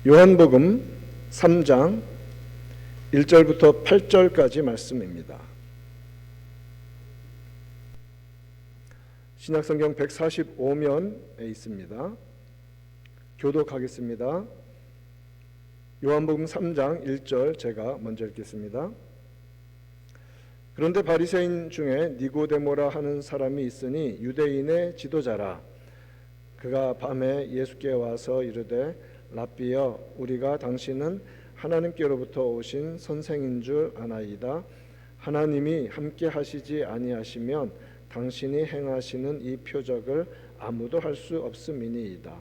요한복음 3장 1절부터 8절까지 말씀입니다. 신약성경 145면에 있습니다. 교독하겠습니다. 요한복음 3장 1절 제가 먼저 읽겠습니다. 그런데 바리새인 중에 니고데모라 하는 사람이 있으니 유대인의 지도자라. 그가 밤에 예수께 와서 이르되 랍비여, 우리가 당신은 하나님께로부터 오신 선생인 줄 아나이다. 하나님이 함께 하시지 아니하시면 당신이 행하시는 이 표적을 아무도 할 수 없음이니이다.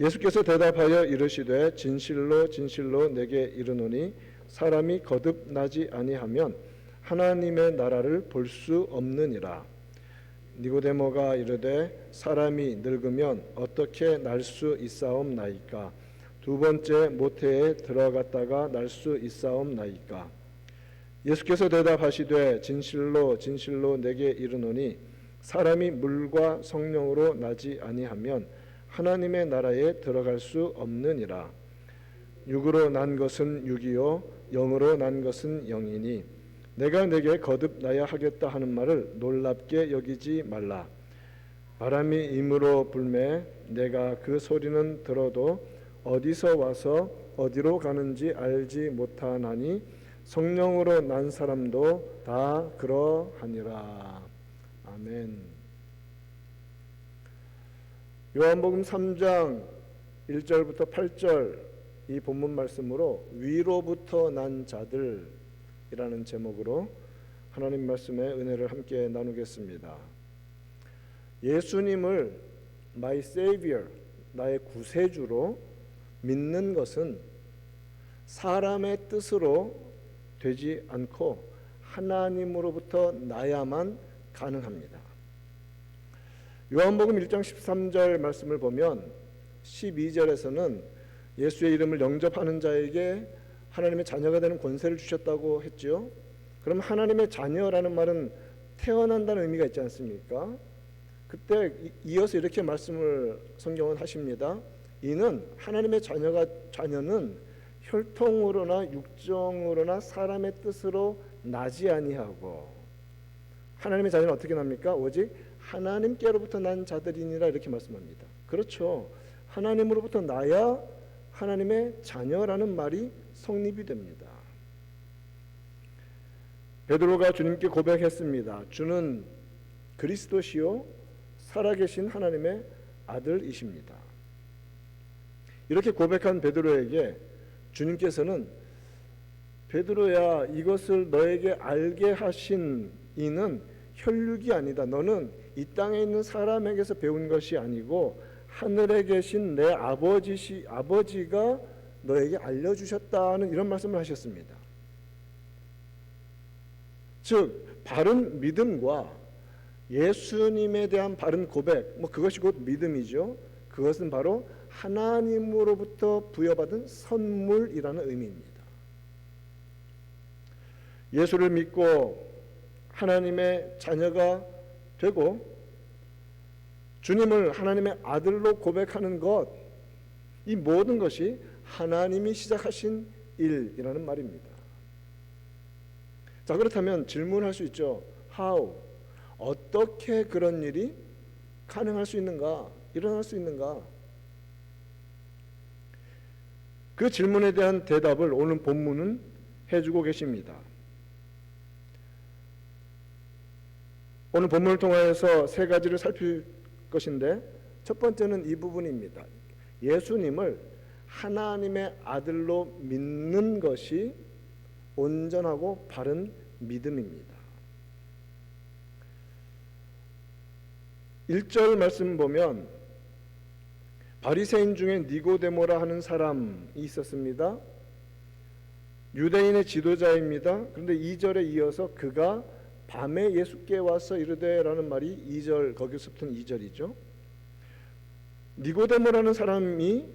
예수께서 대답하여 이르시되 진실로 진실로 내게 이르노니 사람이 거듭나지 아니하면 하나님의 나라를 볼 수 없느니라. 니고데모가 이르되 사람이 늙으면 어떻게 날 수 있사옵나이까? 두 번째 모태에 들어갔다가 날 수 있사옵나이까? 예수께서 대답하시되 진실로 진실로 내게 이르노니 사람이 물과 성령으로 나지 아니하면 하나님의 나라에 들어갈 수 없느니라. 육으로 난 것은 육이요 영으로 난 것은 영이니 내가 내게 거듭나야 하겠다 하는 말을 놀랍게 여기지 말라. 바람이 임으로 불매 내가 그 소리는 들어도 어디서 와서 어디로 가는지 알지 못하나니 성령으로 난 사람도 다 그러하니라. 아멘. 요한복음 3장 1절부터 8절 이 본문 말씀으로 위로부터 난 자들 이라는 제목으로 하나님 말씀의 은혜를 함께 나누겠습니다. 예수님을 My Savior, 나의 구세주로 믿는 것은 사람의 뜻으로 되지 않고 하나님으로부터 나야만 가능합니다. 요한복음 1장 13절 말씀을 보면 12절에서는 예수의 이름을 영접하는 자에게 하나님의 자녀가 되는 권세를 주셨다고 했죠. 그럼 하나님의 자녀라는 말은 태어난다는 의미가 있지 않습니까? 그때 이어서 이렇게 말씀을 성경은 하십니다. 이는 하나님의 자녀는 혈통으로나 육정으로나 사람의 뜻으로 나지 아니하고 하나님의 자녀는 어떻게 납니까? 오직 하나님께로부터 난 자들이니라 이렇게 말씀합니다. 그렇죠. 하나님으로부터 나야 하나님의 자녀라는 말이 성립이 됩니다. 베드로가 주님께 고백했습니다. 주는 그리스도시요 살아계신 하나님의 아들이십니다. 이렇게 고백한 베드로에게 주님께서는 베드로야, 이것을 너에게 알게 하신 이는 혈육이 아니다. 너는 이 땅에 있는 사람에게서 배운 것이 아니고 하늘에 계신 내 아버지가 너에게 알려주셨다는 이런 말씀을 하셨습니다. 즉 바른 믿음과 예수님에 대한 바른 고백, 그것이 곧 믿음이죠. 그것은 바로 하나님으로부터 부여받은 선물이라는 의미입니다. 예수를 믿고 하나님의 자녀가 되고 주님을 하나님의 아들로 고백하는 것, 이 모든 것이 하나님이 시작하신 일이라는 말입니다. 자, 그렇다면 질문할 수 있죠. How? 어떻게 그런 일이 가능할 수 있는가? 일어날 수 있는가? 그 질문에 대한 대답을 오늘 본문은 해주고 계십니다. 오늘 본문을 통해서 세 가지를 살필 것인데 첫 번째는 이 부분입니다. 예수님을 하나님의 아들로 믿는 것이 온전하고 바른 믿음입니다. 1절 말씀 보면 바리새인 중에 니고데모라 하는 사람이 있었습니다. 유대인의 지도자입니다. 그런데 2절에 이어서 그가 밤에 예수께 와서 이르되 라는 말이 2절, 거기서부터는 2절이죠. 니고데모라는 사람이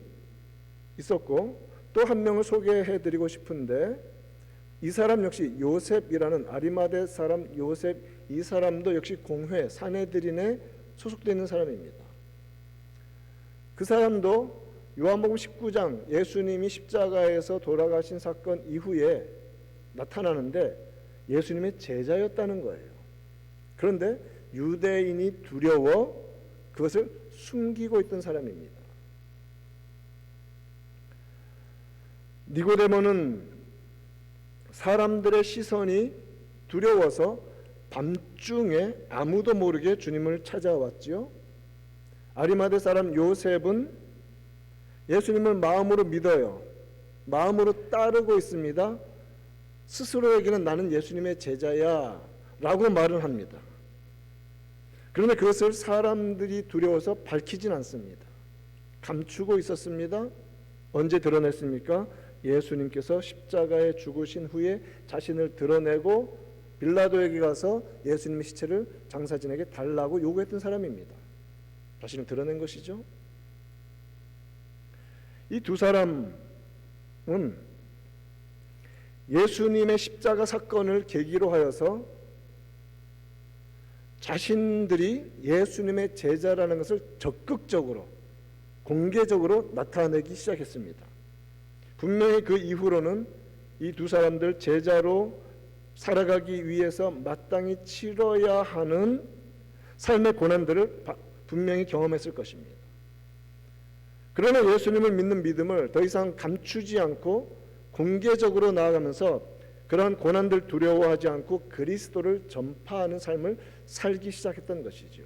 있었고 또 한 명을 소개해드리고 싶은데 이 사람 역시 요셉이라는 아리마대 사람 요셉, 이 사람도 역시 공회 사내들인에 소속되어 있는 사람입니다. 그 사람도 요한복음 19장 예수님이 십자가에서 돌아가신 사건 이후에 나타나는데 예수님의 제자였다는 거예요. 그런데 유대인이 두려워 그것을 숨기고 있던 사람입니다. 니고데모는 사람들의 시선이 두려워서 밤중에 아무도 모르게 주님을 찾아왔지요. 아리마대 사람 요셉은 예수님을 마음으로 믿어요. 마음으로 따르고 있습니다. 스스로에게는 나는 예수님의 제자야 라고 말을 합니다. 그런데 그것을 사람들이 두려워서 밝히진 않습니다. 감추고 있었습니다. 언제 드러냈습니까? 예수님께서 십자가에 죽으신 후에 자신을 드러내고 빌라도에게 가서 예수님의 시체를 장사진에게 달라고 요구했던 사람입니다. 자신을 드러낸 것이죠. 이 두 사람은 예수님의 십자가 사건을 계기로 하여서 자신들이 예수님의 제자라는 것을 적극적으로 공개적으로 나타내기 시작했습니다. 분명히 그 이후로는 이 두 사람들 제자로 살아가기 위해서 마땅히 치러야 하는 삶의 고난들을 분명히 경험했을 것입니다. 그러나 예수님을 믿는 믿음을 더 이상 감추지 않고 공개적으로 나아가면서 그러한 고난들 두려워하지 않고 그리스도를 전파하는 삶을 살기 시작했던 것이죠.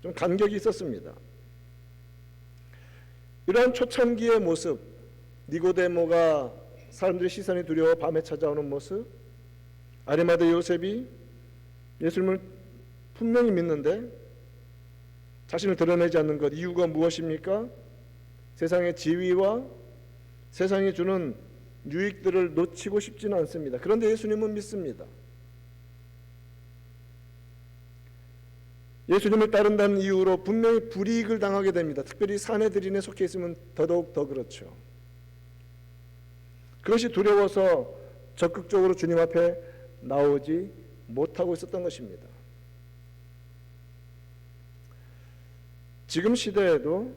좀 간격이 있었습니다. 이러한 초창기의 모습, 니고데모가 사람들의 시선이 두려워 밤에 찾아오는 모습, 아리마대 요셉이 예수님을 분명히 믿는데 자신을 드러내지 않는 것, 이유가 무엇입니까? 세상의 지위와 세상이 주는 유익들을 놓치고 싶지는 않습니다. 그런데 예수님은 믿습니다. 예수님을 따른다는 이유로 분명히 불이익을 당하게 됩니다. 특별히 사내들인에 속해 있으면 더더욱 더 그렇죠. 그것이 두려워서 적극적으로 주님 앞에 나오지 못하고 있었던 것입니다. 지금 시대에도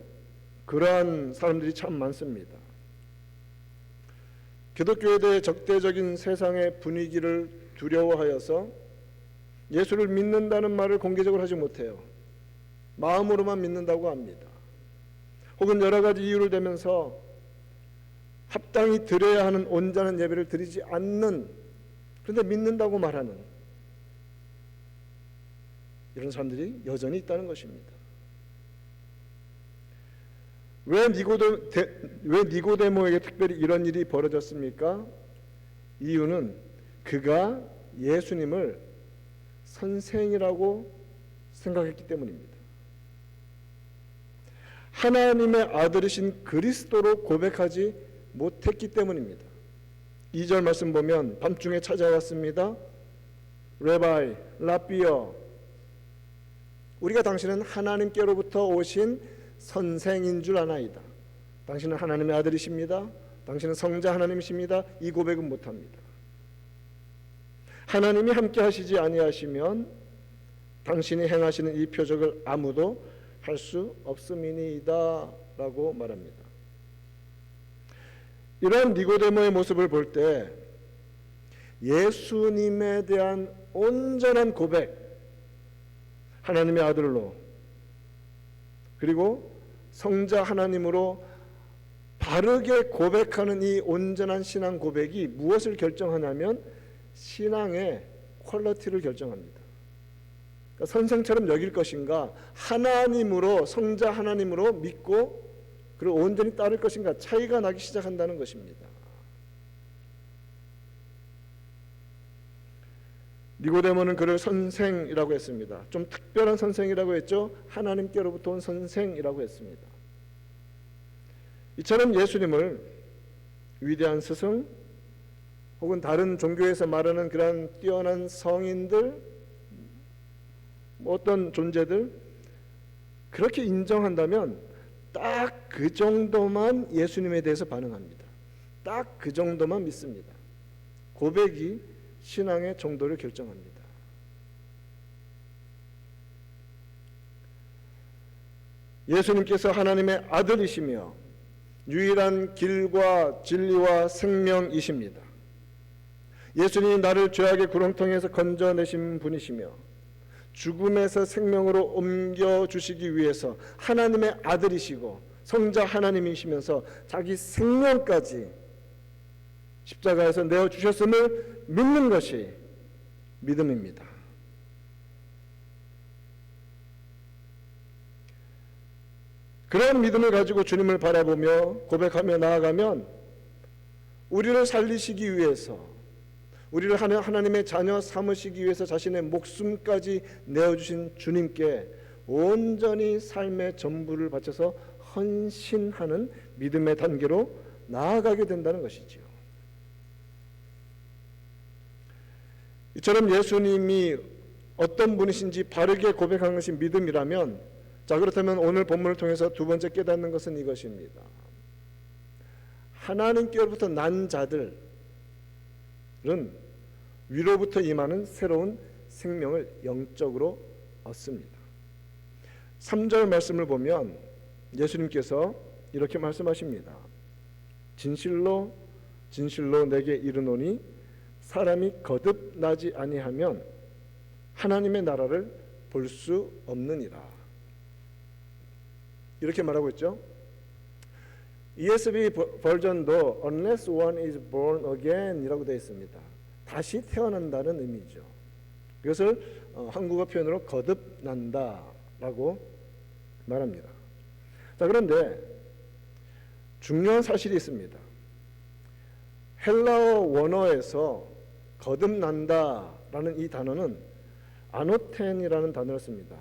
그러한 사람들이 참 많습니다. 기독교에 대해 적대적인 세상의 분위기를 두려워하여서 예수를 믿는다는 말을 공개적으로 하지 못해요. 마음으로만 믿는다고 합니다. 혹은 여러 가지 이유를 대면서 합당히 드려야 하는 온전한 예배를 드리지 않는, 그런데 믿는다고 말하는 이런 사람들이 여전히 있다는 것입니다. 왜 니고데모에게 특별히 이런 일이 벌어졌습니까? 이유는 그가 예수님을 선생이라고 생각했기 때문입니다. 하나님의 아들이신 그리스도로 고백하지 못했기 때문입니다. 2절 말씀 보면 밤중에 찾아왔습니다. 레바이, 라비어, 우리가 당신은 하나님께로부터 오신 선생인 줄 아나이다. 당신은 하나님의 아들이십니다. 당신은 성자 하나님이십니다. 이 고백은 못합니다. 하나님이 함께 하시지 아니하시면 당신이 행하시는 이 표적을 아무도 할 수 없음이니이다 라고 말합니다. 이런 니고데모의 모습을 볼 때 예수님에 대한 온전한 고백, 하나님의 아들로 그리고 성자 하나님으로 바르게 고백하는 이 온전한 신앙 고백이 무엇을 결정하냐면 신앙의 퀄리티를 결정합니다. 그러니까 선생처럼 여길 것인가, 하나님으로, 성자 하나님으로 믿고 그리고 온전히 따를 것인가 차이가 나기 시작한다는 것입니다. 니고데모는 그를 선생이라고 했습니다. 좀 특별한 선생이라고 했죠. 하나님께로부터 온 선생이라고 했습니다. 이처럼 예수님을 위대한 스승 혹은 다른 종교에서 말하는 그러한 뛰어난 성인들, 어떤 존재들 그렇게 인정한다면 딱 그 정도만 예수님에 대해서 반응합니다. 딱 그 정도만 믿습니다. 고백이 신앙의 정도를 결정합니다. 예수님께서 하나님의 아들이시며 유일한 길과 진리와 생명이십니다. 예수님이 나를 죄악의 구렁텅이에서 건져내신 분이시며 죽음에서 생명으로 옮겨주시기 위해서 하나님의 아들이시고 성자 하나님이시면서 자기 생명까지 십자가에서 내어주셨음을 믿는 것이 믿음입니다. 그런 믿음을 가지고 주님을 바라보며 고백하며 나아가면 우리를 살리시기 위해서, 우리를 하나님의 자녀 삼으시기 위해서 자신의 목숨까지 내어주신 주님께 온전히 삶의 전부를 바쳐서 헌신하는 믿음의 단계로 나아가게 된다는 것이지요. 이처럼 예수님이 어떤 분이신지 바르게 고백한 것이 믿음이라면, 자, 그렇다면 오늘 본문을 통해서 두 번째 깨닫는 것은 이것입니다. 하나님께로부터 난 자들은 위로부터 임하는 새로운 생명을 영적으로 얻습니다. 3절 말씀을 보면 예수님께서 이렇게 말씀하십니다. 진실로 진실로 내게 이르노니 사람이 거듭나지 아니하면 하나님의 나라를 볼 수 없느니라. 이렇게 말하고 있죠. ESV 버전도 unless one is born again 이라고 되어 있습니다. 다시 태어난다는 의미죠. 이것을 한국어 표현으로 거듭난다 라고 말합니다. 자, 그런데 중요한 사실이 있습니다. 헬라어 원어에서 거듭난다 라는 이 단어는 아노텐이라는 단어를 씁니다.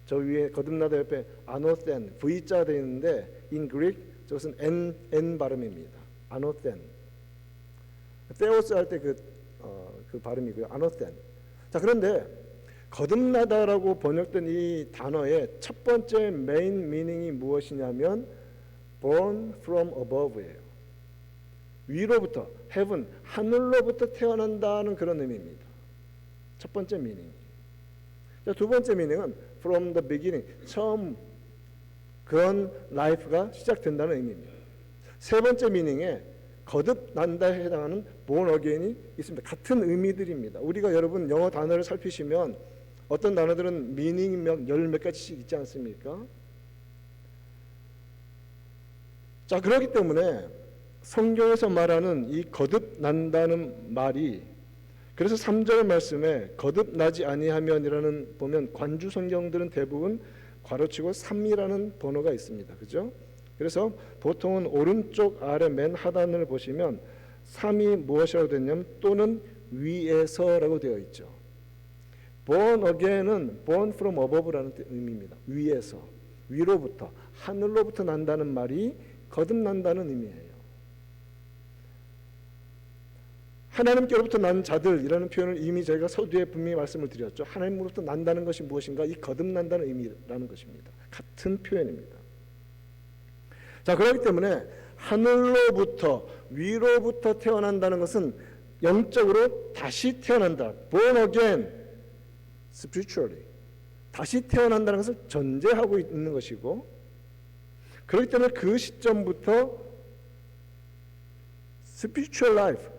저 위에 거듭나다 옆에 아노텐 V자 되어 있는데 in Greek 저것은 N 발음입니다. 아노텐. 테오스 할 때 그 발음이고요. 아노텐. 자, 그런데 거듭나다라고 번역된 이 단어의 첫 번째 메인 미닝이 무엇이냐면 born from above예요. 위로부터, heaven, 하늘로부터 태어난다는 그런 의미입니다. 첫 번째 미닝. 자, 두 번째 미닝은 from the beginning, 처음 그런 라이프가 시작된다는 의미입니다. 세 번째 미닝에 거듭난다에 해당하는 born again이 있습니다. 같은 의미들입니다. 우리가 여러분 영어 단어를 살피시면 어떤 단어들은 미닝이 열 몇 가지씩 있지 않습니까? 자, 그렇기 때문에 성경에서 말하는 이 거듭난다는 말이, 그래서 3절 말씀에 거듭나지 아니하면이라는 보면 관주 성경들은 대부분 괄호치고 3이라는 번호가 있습니다. 그죠? 그래서 보통은 오른쪽 아래 맨 하단을 보시면 3이 무엇이라고 되냐면 또는 위에서라고 되어 있죠. born again은 born from above라는 의미입니다. 위에서, 위로부터, 하늘로부터 난다는 말이 거듭난다는 의미예요. 하나님께로부터 난 자들이라는 표현을 이미 저희가 서두에 분명히 말씀을 드렸죠. 하나님으로부터 난다는 것이 무엇인가? 이 거듭난다는 의미라는 것입니다. 같은 표현입니다. 자, 그렇기 때문에 하늘로부터, 위로부터 태어난다는 것은 영적으로 다시 태어난다. born again, spiritually. 다시 태어난다는 것을 전제하고 있는 것이고, 그렇기 때문에 그 시점부터 spiritual life,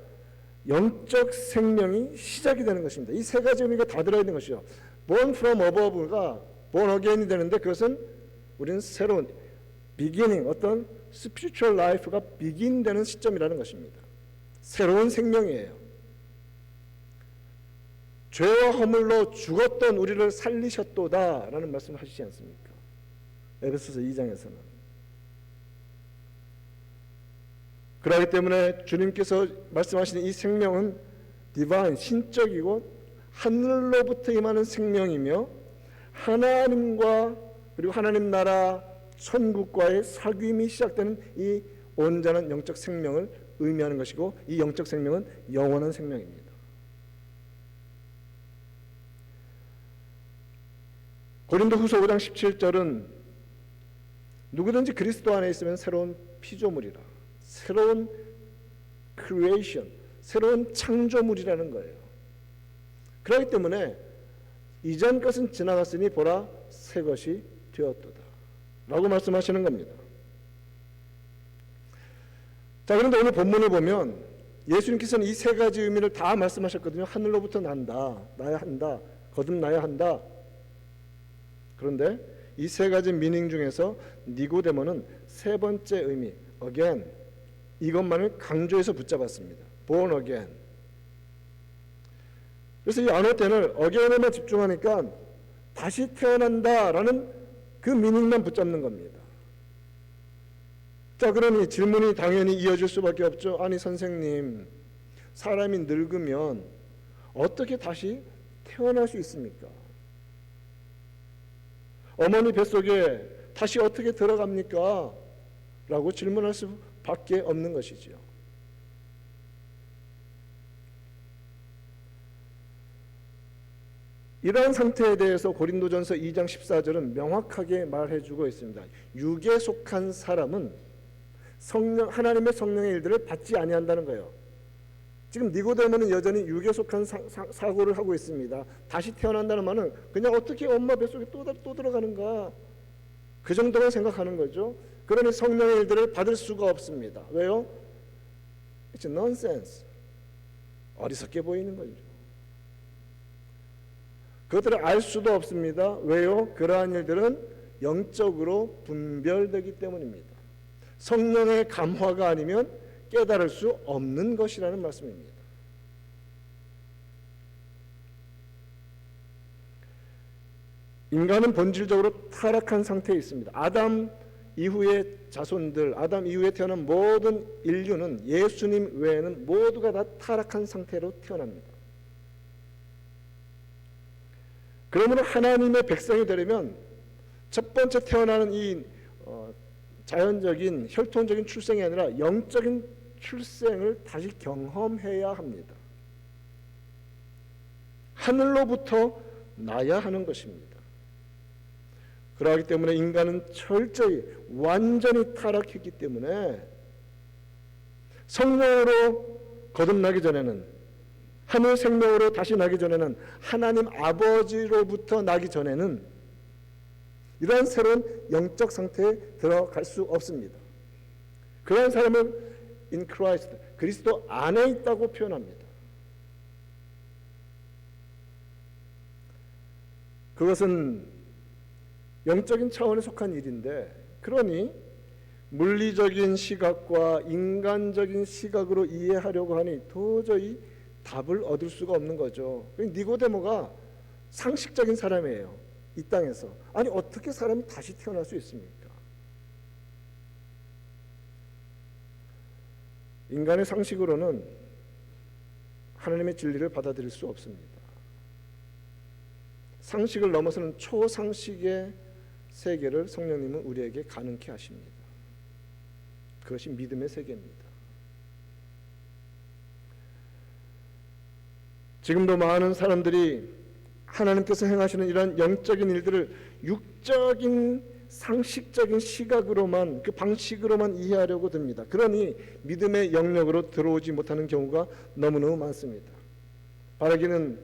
영적 생명이 시작이 되는 것입니다. 이 세 가지 의미가 다 들어있는 것이죠. born from above가 born again이 되는데 그것은 우리는 새로운 beginning, 어떤 spiritual life가 begin되는 시점이라는 것입니다. 새로운 생명이에요. 죄와 허물로 죽었던 우리를 살리셨도다 라는 말씀을 하시지 않습니까? 에베소서 2장에서는. 그렇기 때문에 주님께서 말씀하시는 이 생명은 디바인, 신적이고 하늘로부터 임하는 생명이며 하나님과 그리고 하나님 나라 천국과의 사귐이 시작되는 이 온전한 영적 생명을 의미하는 것이고, 이 영적 생명은 영원한 생명입니다. 고린도후서 5장 17절은 누구든지 그리스도 안에 있으면 새로운 피조물이라, 새로운 크리에이션, 새로운 창조물이라는 거예요. 그렇기 때문에 이전 것은 지나갔으니 보라 새 것이 되었도다 라고 말씀하시는 겁니다. 자, 그런데 오늘 본문을 보면 예수님께서는 이 세 가지 의미를 다 말씀하셨거든요. 하늘로부터 난다, 나야 한다, 거듭나야 한다. 그런데 이 세 가지 미닝 중에서 니고데모는 세 번째 의미, again, 이것만을 강조해서 붙잡았습니다. born again. 그래서 이 아노텐을 again에만 집중하니까 다시 태어난다라는 그 미닝만 붙잡는 겁니다. 자, 그러니 질문이 당연히 이어질 수밖에 없죠. 아니 선생님, 사람이 늙으면 어떻게 다시 태어날 수 있습니까? 어머니 뱃속에 다시 어떻게 들어갑니까? 라고 질문할 수밖에 없는 것이지요. 이러한 상태에 대해서 고린도전서 2장 14절은 명확하게 말해주고 있습니다. 육에 속한 사람은 하나님의 성령의 일들을 받지 아니한다는 거예요. 지금 니고데모는 여전히 육에 속한 사고를 하고 있습니다. 다시 태어난다는 말은 그냥 어떻게 엄마 뱃속에 또 들어가는가, 그 정도만 생각하는 거죠. 그러니 성령의 일들을 받을 수가 없습니다. 왜요? It's nonsense. 어리석게 보이는 거죠. 그것들을 알 수도 없습니다. 왜요? 그러한 일들은 영적으로 분별되기 때문입니다. 성령의 감화가 아니면 깨달을 수 없는 것이라는 말씀입니다. 인간은 본질적으로 타락한 상태에 있습니다. 아담 이후의 자손들, 아담 이후에 태어난 모든 인류는 예수님 외에는 모두가 다 타락한 상태로 태어납니다. 그러므로 하나님의 백성이 되려면 첫 번째 태어나는 이 자연적인 혈통적인 출생이 아니라 영적인 출생을 다시 경험해야 합니다. 하늘로부터 나야 하는 것입니다. 그러하기 때문에 인간은 철저히 완전히 타락했기 때문에 성령으로 거듭나기 전에는, 하늘 생명으로 다시 나기 전에는, 하나님 아버지로부터 나기 전에는 이러한 새로운 영적 상태에 들어갈 수 없습니다. 그러한 사람을 in Christ, 그리스도 안에 있다고 표현합니다. 그것은 영적인 차원에 속한 일인데, 그러니 물리적인 시각과 인간적인 시각으로 이해하려고 하니 도저히 답을 얻을 수가 없는 거죠. 니고데모가 상식적인 사람이에요. 이 땅에서. 아니 어떻게 사람이 다시 태어날 수 있습니까? 인간의 상식으로는 하나님의 진리를 받아들일 수 없습니다. 상식을 넘어서는 초상식의 세계를 성령님은 우리에게 가능케 하십니다. 그것이 믿음의 세계입니다. 지금도 많은 사람들이 하나님께서 행하시는 이러한 영적인 일들을 육적인 상식적인 시각으로만, 그 방식으로만 이해하려고 듭니다. 그러니 믿음의 영역으로 들어오지 못하는 경우가 너무너무 많습니다. 바라기는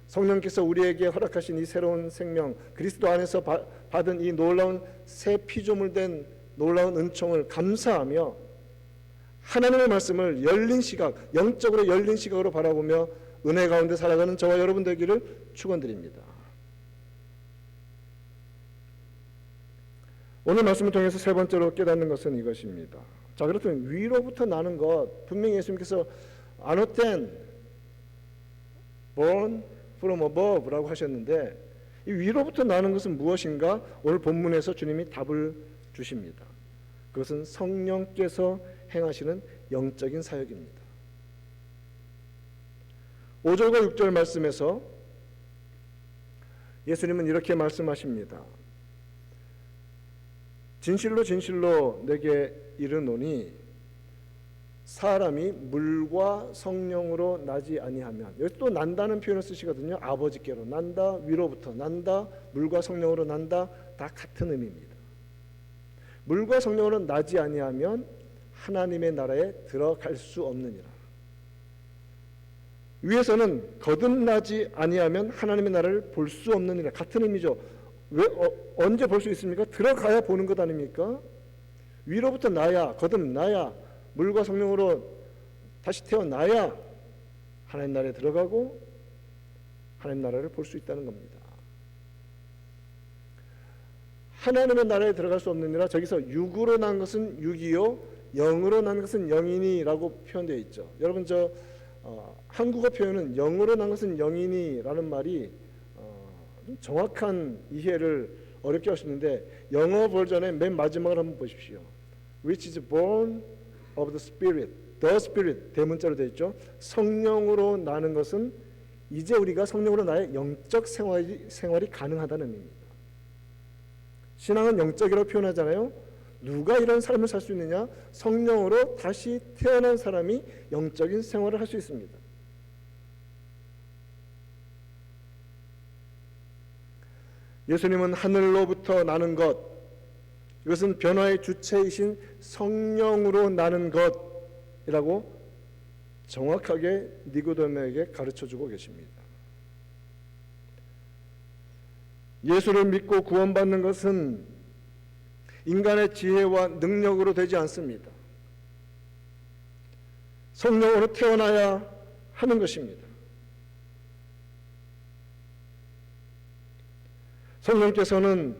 성령께서 우리에게 허락하신 이 새로운 생명, 그리스도 안에서 받은 이 놀라운 새 피조물 된 놀라운 은총을 감사하며 하나님의 말씀을 열린 시각, 영적으로 열린 시각으로 바라보며 은혜 가운데 살아가는 저와 여러분 되기를 축원드립니다. 오늘 말씀을 통해서 세 번째로 깨닫는 것은 이것입니다. 자, 그렇다면 위로부터 나는 것, 분명히 예수님께서 아노텐, born from above라고 하셨는데, 이 위로부터 나는 것은 무엇인가? 오늘 본문에서 주님이 답을 주십니다. 그것은 성령께서 행하시는 영적인 사역입니다. 5절과 6절 말씀에서 예수님은 이렇게 말씀하십니다. 진실로 진실로 내게 이르노니 사람이 물과 성령으로 나지 아니하면, 여기 또 난다는 표현을 쓰시거든요. 아버지께로 난다, 위로부터 난다, 물과 성령으로 난다, 다 같은 의미입니다. 물과 성령으로 나지 아니하면 하나님의 나라에 들어갈 수 없느니라. 위에서는 거듭나지 아니하면 하나님의 나라를 볼 수 없느니라, 같은 의미죠. 왜 언제 볼 수 있습니까? 들어가야 보는 것 아닙니까? 위로부터 나야, 거듭나야 물과 성령으로 다시 태어나야 하나님 나라에 들어가고 하나님 나라를 볼 수 있다는 겁니다. 하나님의 나라에 들어갈 수 없느니라. 저기서 육으로 난 것은 육이요 영으로 난 것은 영이니라고 표현되어 있죠. 여러분 한국어 표현은 영으로 난 것은 영이니라는 말이 정확한 이해를 어렵게 하시는데 영어 버전의 맨 마지막을 한번 보십시오. Which is born of the Spirit. The Spirit 대문자로 되어 있죠. 성령으로 나는 것은 이제 우리가 성령으로 나의 영적 생활이 가능하다는 의미입니다. 신앙은 영적이라고 표현하잖아요. 누가 이런 삶을 살 수 있느냐? 성령으로 다시 태어난 사람이 영적인 생활을 할 수 있습니다. 예수님은 하늘로부터 나는 것, 이것은 변화의 주체이신 성령으로 나는 것이라고 정확하게 니고데모에게 가르쳐주고 계십니다. 예수를 믿고 구원받는 것은 인간의 지혜와 능력으로 되지 않습니다. 성령으로 태어나야 하는 것입니다. 성령께서는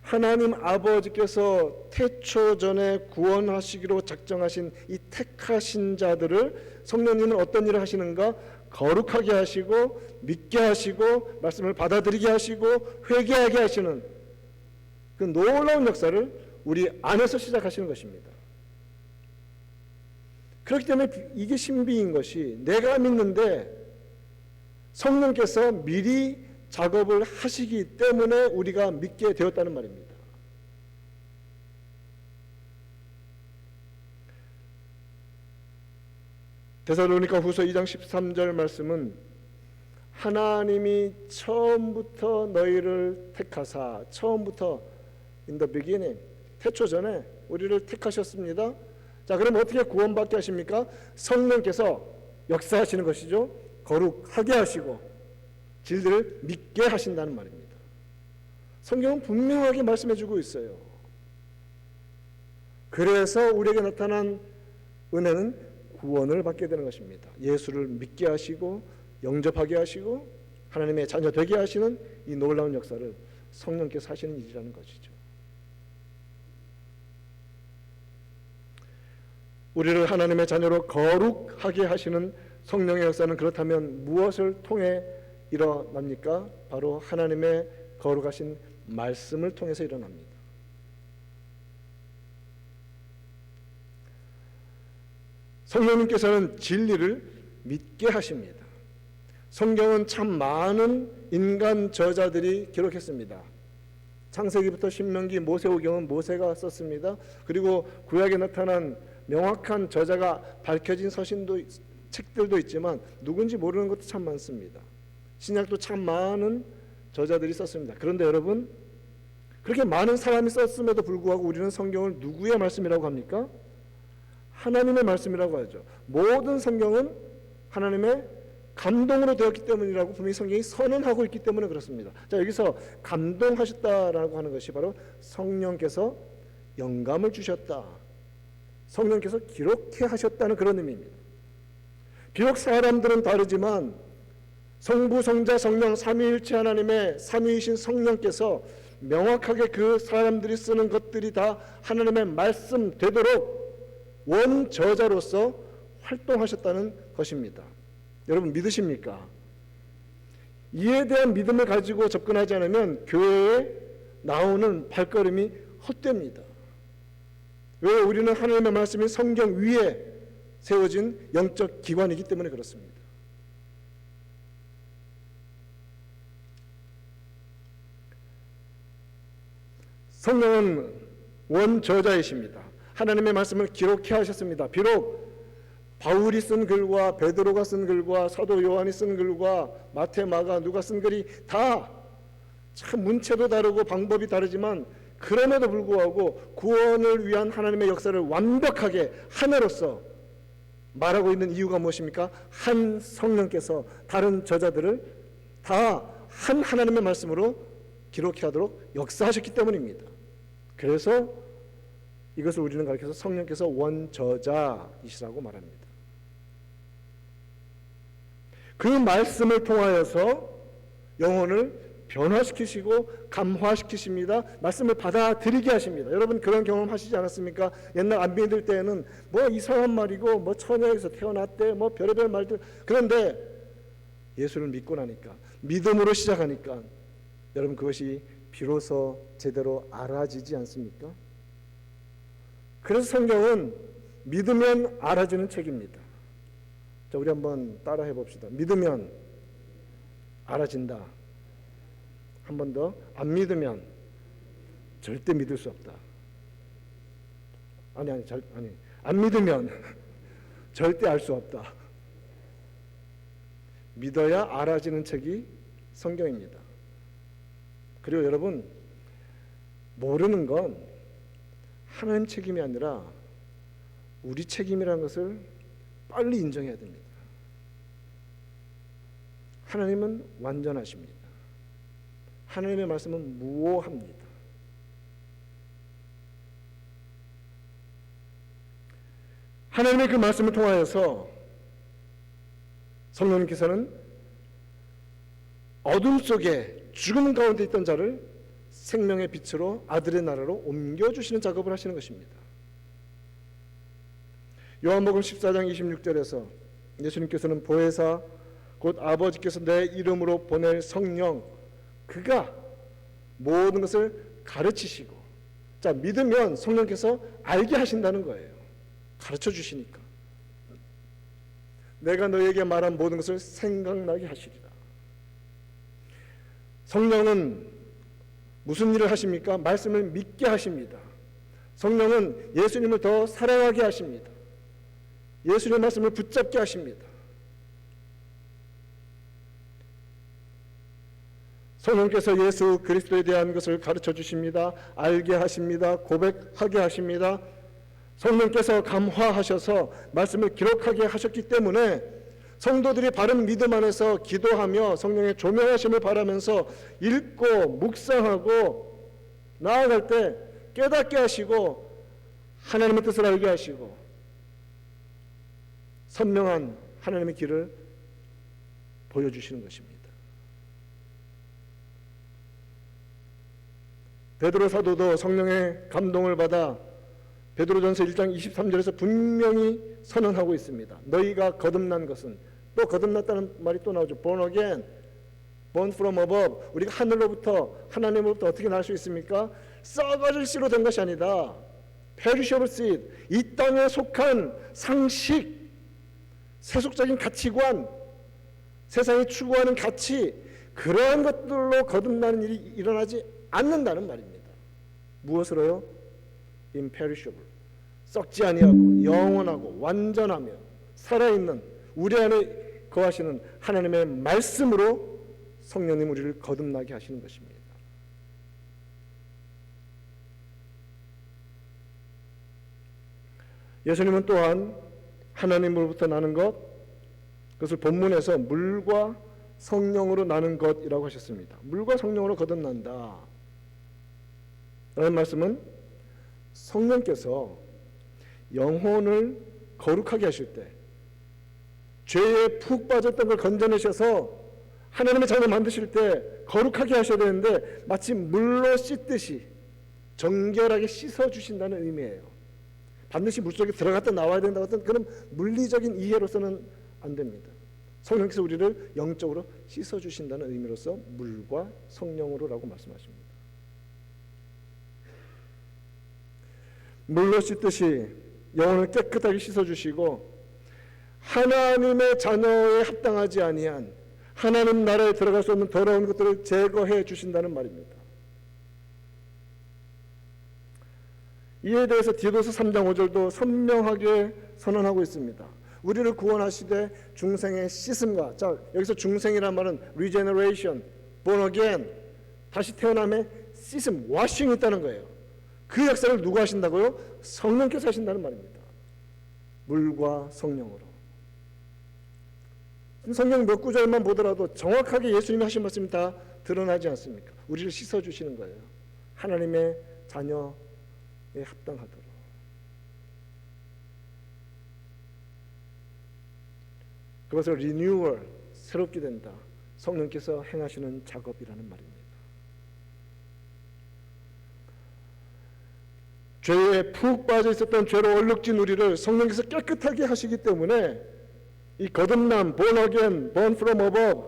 하나님 아버지께서 태초 전에 구원하시기로 작정하신 이 택하신 자들을 성령님은 어떤 일을 하시는가? 거룩하게 하시고 믿게 하시고 말씀을 받아들이게 하시고 회개하게 하시는 그 놀라운 역사를 우리 안에서 시작하시는 것입니다. 그렇기 때문에 이게 신비인 것이 내가 믿는데 성령께서 미리 작업을 하시기 때문에 우리가 믿게 되었다는 말입니다. 데살로니가 후서 2장 13절 말씀은 하나님이 처음부터 너희를 택하사, 처음부터 in the beginning, 태초 전에 우리를 택하셨습니다. 자, 그럼 어떻게 구원받게 하십니까? 성령께서 역사하시는 것이죠. 거룩하게 하시고 진리를 믿게 하신다는 말입니다. 성경은 분명하게 말씀해주고 있어요. 그래서 우리에게 나타난 은혜는 구원을 받게 되는 것입니다. 예수를 믿게 하시고 영접하게 하시고 하나님의 자녀 되게 하시는 이 놀라운 역사를 성령께서 하시는 일이라는 것이죠. 우리를 하나님의 자녀로 거룩하게 하시는 성령의 역사는 그렇다면 무엇을 통해 일어납니까? 바로 하나님의 거룩하신 말씀을 통해서 일어납니다. 성령님께서는 진리를 믿게 하십니다. 성경은 참 많은 인간 저자들이 기록했습니다. 창세기부터 신명기, 모세오경은 모세가 썼습니다. 그리고 구약에 나타난 명확한 저자가 밝혀진 서신도 책들도 있지만 누군지 모르는 것도 참 많습니다. 신약도 참 많은 저자들이 썼습니다. 그런데 여러분, 그렇게 많은 사람이 썼음에도 불구하고 우리는 성경을 누구의 말씀이라고 합니까? 하나님의 말씀이라고 하죠. 모든 성경은 하나님의 감동으로 되었기 때문이라고 분명히 성경이 선언하고 있기 때문에 그렇습니다. 자, 여기서 감동하셨다라고 하는 것이 바로 성령께서 영감을 주셨다, 성령께서 기록해 하셨다는 그런 의미입니다. 비록 사람들은 다르지만 성부, 성자, 성령 삼위일체 하나님의 삼위이신 성령께서 명확하게 그 사람들이 쓰는 것들이 다 하나님의 말씀 되도록 원저자로서 활동하셨다는 것입니다. 여러분 믿으십니까? 이에 대한 믿음을 가지고 접근하지 않으면 교회에 나오는 발걸음이 헛됩니다. 왜? 우리는 하나님의 말씀이 성경 위에 세워진 영적 기관이기 때문에 그렇습니다. 성령은 원저자이십니다. 하나님의 말씀을 기록해 하셨습니다. 비록 바울이 쓴 글과 베드로가 쓴 글과 사도 요한이 쓴 글과 마태, 마가, 누가 쓴 글이 다 참 문체도 다르고 방법이 다르지만 그럼에도 불구하고 구원을 위한 하나님의 역사를 완벽하게 하나로서 말하고 있는 이유가 무엇입니까? 한 성령께서 다른 저자들을 다 한 하나님의 말씀으로 기록하도록 역사하셨기 때문입니다. 그래서 이것을 우리는 가르쳐서 성령께서 원저자이시라고 말합니다. 그 말씀을 통하여서 영혼을 변화시키시고 감화시키십니다. 말씀을 받아들이게 하십니다. 여러분 그런 경험 하시지 않았습니까? 옛날 안 믿을 때에는 뭐 이상한 말이고 뭐 처녀에서 태어났대 뭐 별의별 말들. 그런데 예수를 믿고 나니까, 믿음으로 시작하니까 여러분 그것이 비로소 제대로 알아지지 않습니까? 그래서 성경은 믿으면 알아지는 책입니다. 자, 우리 한번 따라해 봅시다. 믿으면 알아진다. 한 번 더. 안 믿으면 절대 믿을 수 없다. 아니. 안 믿으면 절대 알 수 없다. 믿어야 알아지는 책이 성경입니다. 그리고 여러분, 모르는 건 하나님 책임이 아니라 우리 책임이라는 것을 빨리 인정해야 됩니다. 하나님은 완전하십니다. 하나님의 말씀은 무오합니다. 하나님의 그 말씀을 통하여서 성령님께서는 어둠 속에 죽음 가운데 있던 자를 생명의 빛으로 아들의 나라로 옮겨주시는 작업을 하시는 것입니다. 요한복음 14장 26절에서 예수님께서는 보혜사 곧 아버지께서 내 이름으로 보낼 성령, 그가 모든 것을 가르치시고, 자, 믿으면 성령께서 알게 하신다는 거예요. 가르쳐 주시니까. 내가 너에게 말한 모든 것을 생각나게 하시리라. 성령은 무슨 일을 하십니까? 말씀을 믿게 하십니다. 성령은 예수님을 더 사랑하게 하십니다. 예수님의 말씀을 붙잡게 하십니다. 성령께서 예수 그리스도에 대한 것을 가르쳐 주십니다. 알게 하십니다. 고백하게 하십니다. 성령께서 감화하셔서 말씀을 기록하게 하셨기 때문에 성도들이 바른 믿음 안에서 기도하며 성령의 조명하심을 바라면서 읽고 묵상하고 나아갈 때 깨닫게 하시고 하나님의 뜻을 알게 하시고 선명한 하나님의 길을 보여주시는 것입니다. 베드로 사도도 성령의 감동을 받아 베드로전서 1장 23절에서 분명히 선언하고 있습니다. 너희가 거듭난 것은, 또 거듭났다는 말이 또 나오죠. born again, born from above. 우리가 하늘로부터, 하나님으로부터 어떻게 날 수 있습니까? 썩어질 씨로 된 것이 아니다. perishable seed, 이 땅에 속한 상식, 세속적인 가치관, 세상이 추구하는 가치, 그러한 것들로 거듭나는 일이 일어나지 않는다는 말입니다. 무엇으로요? imperishable, 썩지 아니하고 영원하고 완전하며 살아있는 우리 안에 거하시는 하나님의 말씀으로 성령님 우리를 거듭나게 하시는 것입니다. 예수님은 또한 하나님으로부터 나는 것, 그것을 본문에서 물과 성령으로 나는 것이라고 하셨습니다. 물과 성령으로 거듭난다 라는 말씀은 성령께서 영혼을 거룩하게 하실 때, 죄에 푹 빠졌던 걸 건져내셔서 하나님의 자녀 만드실 때 거룩하게 하셔야 되는데 마치 물로 씻듯이 정결하게 씻어주신다는 의미예요. 반드시 물속에 들어갔다 나와야 된다고 어떤 그런 물리적인 이해로서는 안 됩니다. 성령께서 우리를 영적으로 씻어주신다는 의미로서 물과 성령으로라고 말씀하십니다. 물로 씻듯이 영혼을 깨끗하게 씻어주시고 하나님의 자녀에 합당하지 아니한 하나님 나라에 들어갈 수 없는 더러운 것들을 제거해 주신다는 말입니다. 이에 대해서 디도서 3장 5절도 선명하게 선언하고 있습니다. 우리를 구원하시되 중생의 씻음과, 자, 여기서 중생이란 말은 regeneration, born again, 다시 태어남의 씻음, washing이 있다는 거예요. 그 역사를 누가 하신다고요? 성령께서 하신다는 말입니다. 물과 성령으로. 성경 몇 구절만 보더라도 정확하게 예수님이 하신 말씀이 다 드러나지 않습니까? 우리를 씻어주시는 거예요. 하나님의 자녀에 합당하도록. 그것을 리뉴얼, 새롭게 된다. 성령께서 행하시는 작업이라는 말입니다. 죄에 푹 빠져 있었던 죄로 얼룩진 우리를 성령께서 깨끗하게 하시기 때문에 이 거듭남, born again, born from above,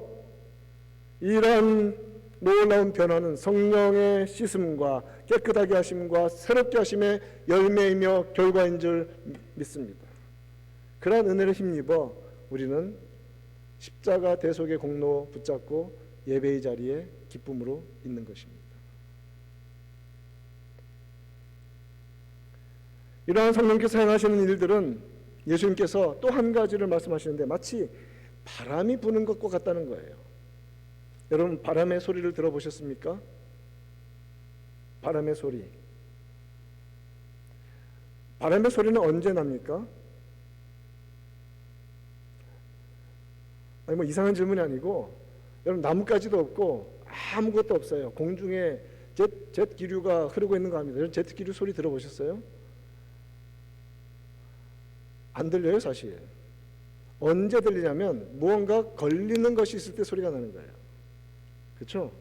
이러한 놀라운 변화는 성령의 씻음과 깨끗하게 하심과 새롭게 하심의 열매이며 결과인 줄 믿습니다. 그러한 은혜를 힘입어 우리는 십자가 대속의 공로 붙잡고 예배의 자리에 기쁨으로 있는 것입니다. 이러한 성령께서 행하시는 일들은 예수님께서 또 한 가지를 말씀하시는데 마치 바람이 부는 것과 같다는 거예요. 여러분, 바람의 소리를 들어보셨습니까? 바람의 소리. 바람의 소리는 언제 납니까? 아니 뭐 이상한 질문이 아니고, 여러분, 나뭇가지도 없고 아무것도 없어요. 공중에 젯 기류가 흐르고 있는 거 압니다. 여러분, 제트 기류 소리 들어보셨어요? 안 들려요, 사실. 언제 들리냐면 무언가 걸리는 것이 있을 때 소리가 나는 거예요. 그렇죠?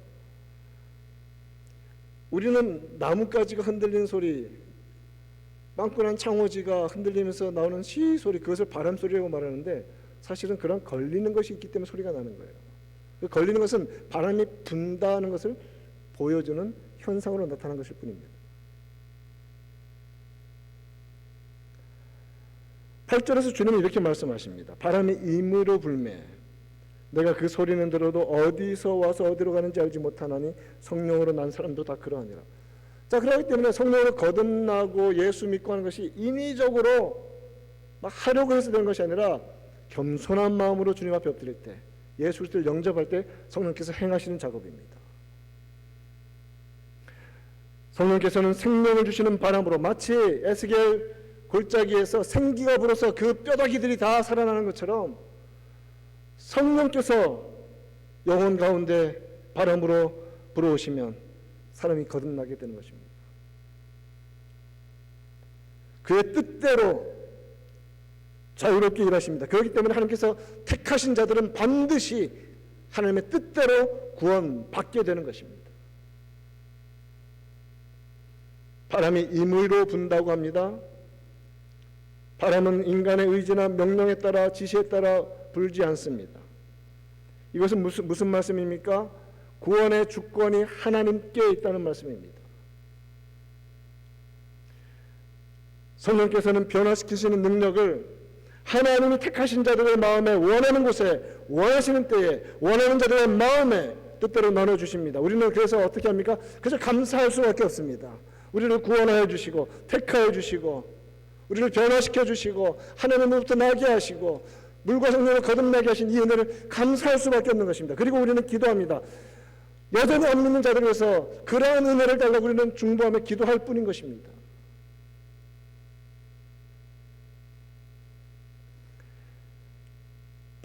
우리는 나뭇가지가 흔들리는 소리, 빵꾸난 창호지가 흔들리면서 나오는 시 소리, 그것을 바람 소리라고 말하는데 사실은 그런 걸리는 것이 있기 때문에 소리가 나는 거예요. 그 걸리는 것은 바람이 분다는 것을 보여주는 현상으로 나타난 것일 뿐입니다. 8절에서 주님은 이렇게 말씀하십니다. 바람이 임으로 불매 내가 그 소리는 들어도 어디서 와서 어디로 가는지 알지 못하나니 성령으로 난 사람도 다 그러하니라. 자, 그렇기 때문에 성령으로 거듭나고 예수 믿고 하는 것이 인위적으로 막 하려고 해서 되는 것이 아니라 겸손한 마음으로 주님 앞에 엎드릴 때, 예수 그리스도를 영접할 때 성령께서 행하시는 작업입니다. 성령께서는 생명을 주시는 바람으로 마치 에스겔 골짜기에서 생기가 불어서 그 뼈다귀들이 다 살아나는 것처럼 성령께서 영혼 가운데 바람으로 불어오시면 사람이 거듭나게 되는 것입니다. 그의 뜻대로 자유롭게 일하십니다. 그렇기 때문에 하나님께서 택하신 자들은 반드시 하나님의 뜻대로 구원받게 되는 것입니다. 바람이 임의로 분다고 합니다. 바람은 인간의 의지나 명령에 따라 지시에 따라 불지 않습니다. 이것은 무슨 말씀입니까? 구원의 주권이 하나님께 있다는 말씀입니다. 성령께서는 변화시키시는 능력을 하나님이 택하신 자들의 마음에 원하는 곳에 원하시는 때에 원하는 자들의 마음에 뜻대로 나눠주십니다. 우리는 그래서 어떻게 합니까? 그저 감사할 수밖에 없습니다. 우리를 구원하여 주시고 택하여 주시고 우리를 변화시켜 주시고 하나님으로부터 나게 하시고 물과 성령으로 거듭나게 하신 이 은혜를 감사할 수밖에 없는 것입니다. 그리고 우리는 기도합니다. 여전히 안 믿는 자들을 위해서 그러한 은혜를 달라고 우리는 중보하며 기도할 뿐인 것입니다.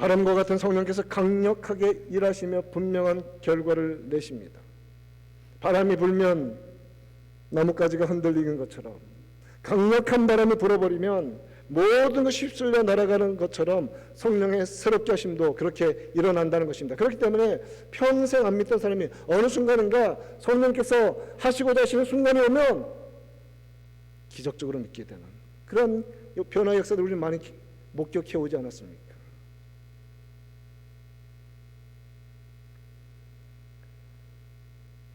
바람과 같은 성령께서 강력하게 일하시며 분명한 결과를 내십니다. 바람이 불면 나뭇가지가 흔들리는 것처럼 강력한 바람이 불어버리면 모든 것이 휩쓸려 날아가는 것처럼 성령의 새롭게 하심도 그렇게 일어난다는 것입니다. 그렇기 때문에 평생 안 믿던 사람이 어느 순간인가 성령께서 하시고자 하시는 순간이 오면 기적적으로 믿게 되는 그런 변화의 역사를 우리는 많이 목격해 오지 않았습니까?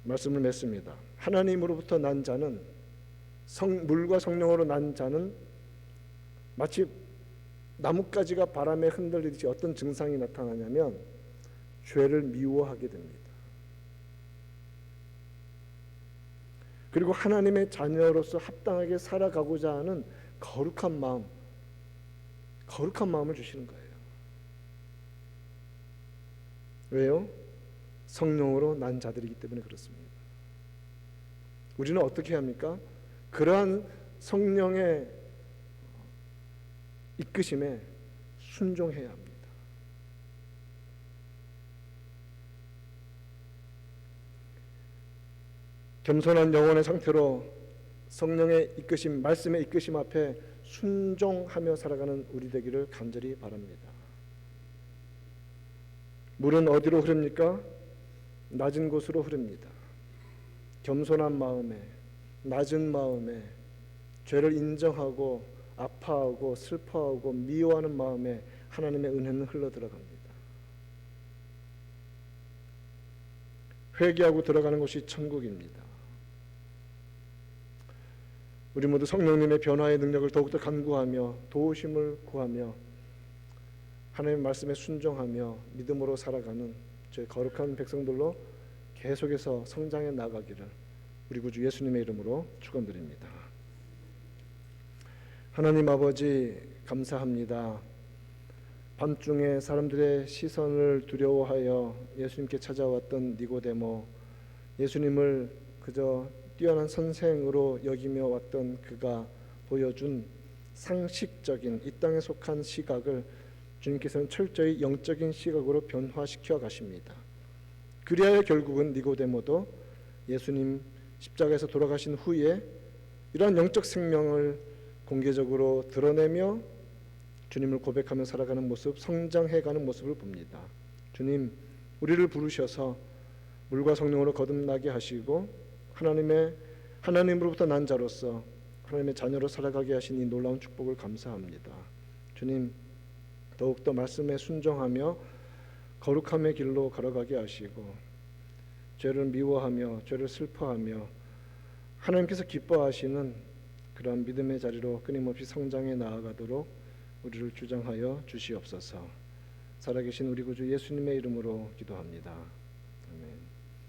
말씀을 맺습니다. 하나님으로부터 난 자는 물과 성령으로 난 자는 마치 나뭇가지가 바람에 흔들리듯이 어떤 증상이 나타나냐면 죄를 미워하게 됩니다. 그리고 하나님의 자녀로서 합당하게 살아가고자 하는 거룩한 마음을 주시는 거예요. 왜요? 성령으로 난 자들이기 때문에 그렇습니다. 우리는 어떻게 합니까? 그러한 성령의 이끄심에 순종해야 합니다. 겸손한 영혼의 상태로 성령의 이끄심, 말씀의 이끄심 앞에 순종하며 살아가는 우리 되기를 간절히 바랍니다. 물은 어디로 흐릅니까? 낮은 곳으로 흐릅니다. 겸손한 마음에, 낮은 마음에, 죄를 인정하고 아파하고 슬퍼하고 미워하는 마음에 하나님의 은혜는 흘러들어갑니다. 회개하고 들어가는 곳이 천국입니다. 우리 모두 성령님의 변화의 능력을 더욱더 간구하며 도우심을 구하며 하나님의 말씀에 순종하며 믿음으로 살아가는 저희 거룩한 백성들로 계속해서 성장해 나가기를 우리 구주 예수님의 이름으로 축원드립니다. 하나님 아버지 감사합니다. 밤중에 사람들의 시선을 두려워하여 예수님께 찾아왔던 니고데모, 예수님을 그저 뛰어난 선생으로 여기며 왔던 그가 보여준 상식적인 이 땅에 속한 시각을 주님께서는 철저히 영적인 시각으로 변화시켜 가십니다. 그리하여 결국은 니고데모도 예수님 십자가에서 돌아가신 후에 이러한 영적 생명을 공개적으로 드러내며 주님을 고백하며 살아가는 모습, 성장해가는 모습을 봅니다. 주님, 우리를 부르셔서 물과 성령으로 거듭나게 하시고 하나님으로부터 난 자로서 하나님의 자녀로 살아가게 하신 이 놀라운 축복을 감사합니다. 주님, 더욱더 말씀에 순종하며 거룩함의 길로 걸어가게 하시고 죄를 미워하며 죄를 슬퍼하며 하나님께서 기뻐하시는 그러한 믿음의 자리로 끊임없이 성장해 나아가도록 우리를 주장하여 주시옵소서. 살아계신 우리 구주 예수님의 이름으로 기도합니다.